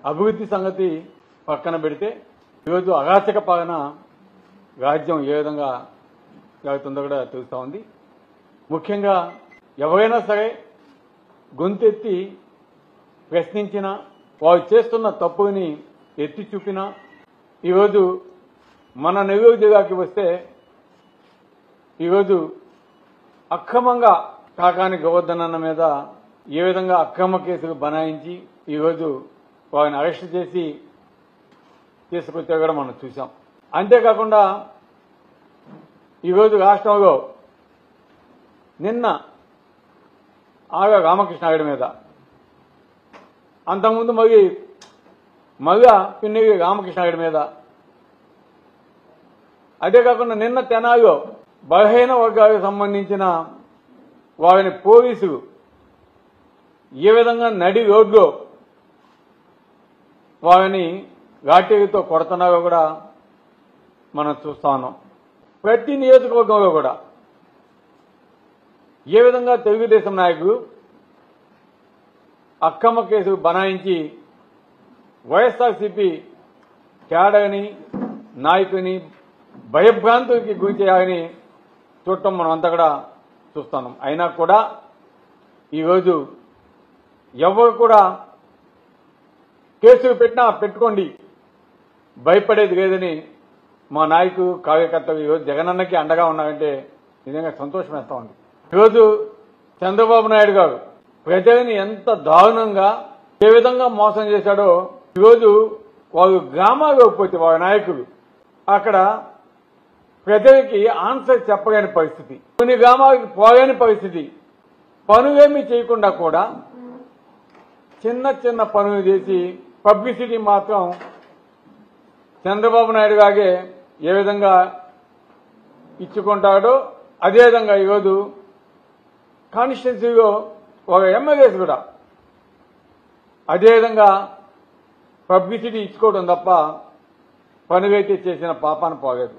అభివృద్ధి సంగతి పక్కన పెడితే ఈరోజు అరాచక పాలన రాజ్యం ఏ విధంగా జరుగుతుందో కూడా తెలుస్తూ ఉంది. ముఖ్యంగా ఎవరైనా సరే గొంతెత్తి ప్రశ్నించినా వారు చేస్తున్న తప్పుని ఎత్తి చూపినా ఈరోజు మన నెల్లూరు జిల్లాకి వస్తే ఈరోజు అక్రమంగా కాకాని గోవర్ధన్ అన్న మీద ఏ విధంగా అక్రమ కేసులు బనాయించి ఈరోజు వారిని అరెస్ట్ చేసి తీసుకొచ్చా కూడా మనం చూసాం. అంతేకాకుండా ఈరోజు రాష్ట్రంలో నిన్న ఆగా రామకృష్ణారెడ్డి మీద, అంతకుముందు మళ్ళా పిన్నెల్లి రామకృష్ణారెడ్డి మీద, అదే కాకుండా నిన్న తెనాలిలో బలహీన వర్గాలకు సంబంధించిన వారిని పోలీసులు ఏ విధంగా నడి రోడ్లో వారిని లాఠీలతో కొడుతున్నారో కూడా మనం చూస్తా ఉన్నాం. ప్రతి నియోజకవర్గంలో కూడా ఏ విధంగా తెలుగుదేశం నాయకులు అక్రమ కేసులు బనాయించి వైఎస్ఆర్సీపీ క్యాడర్ని నాయకుని భయభ్రాంతులకి గురి చేయాలని చూడటం మనం అంతా కూడా చూస్తున్నాం. అయినా కూడా ఈరోజు ఎవరు కూడా కేసులు పెట్టినా పెట్టుకోండి, భయపడేది లేదని మా నాయకులు కార్యకర్తలు ఈరోజు జగనన్నకి అండగా ఉన్నారంటే నిజంగా సంతోషం వేస్తా ఉంది. ఈరోజు చంద్రబాబు నాయుడు గారు ప్రజల్ని ఎంత దారుణంగా ఏ విధంగా మోసం చేశాడో ఈరోజు వారు గ్రామాలకు పోతే వారి నాయకులు అక్కడ ప్రజలకి ఆన్సర్ చెప్పలేని పరిస్థితి, కొన్ని గ్రామాలకు పోలేని పరిస్థితి, పనులేమీ చేయకుండా కూడా చిన్న చిన్న పనులు చేసి పబ్లిసిటీ మాత్రం చంద్రబాబు నాయుడు గారే ఏ విధంగా ఇచ్చుకుంటాడో అదేవిధంగా ఈరోజు కాన్స్టిట్యున్సీలో ఒక ఎమ్మెల్యేస్ కూడా అదేవిధంగా పబ్లిసిటీ ఇచ్చుకోవడం తప్ప పనులైతే చేసిన పాపాన పోలేదు.